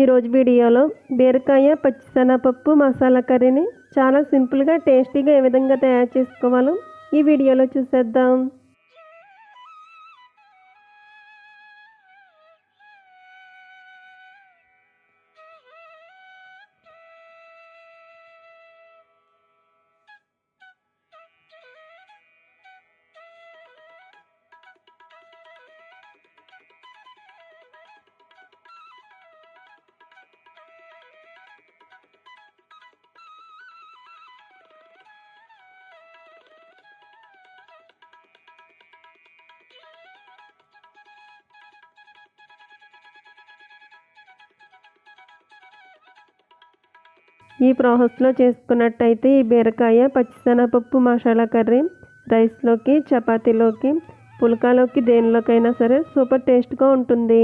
ఈరోజు వీడియోలో బీరకాయ పచ్చిశనగపప్పు మసాలా కర్రీని చాలా సింపుల్గా టేస్టీగా ఏ విధంగా తయారు చేసుకోవాలో ఈ వీడియోలో చూసేద్దాం. ఈ ప్రాసెస్లో చేసుకున్నట్టయితే ఈ బీరకాయ పచ్చిశనగపప్పు మసాలా కర్రీ రైస్లోకి, చపాతీలోకి, పుల్కాలోకి దేనిలోకైనా సరే సూపర్ టేస్ట్గా ఉంటుంది.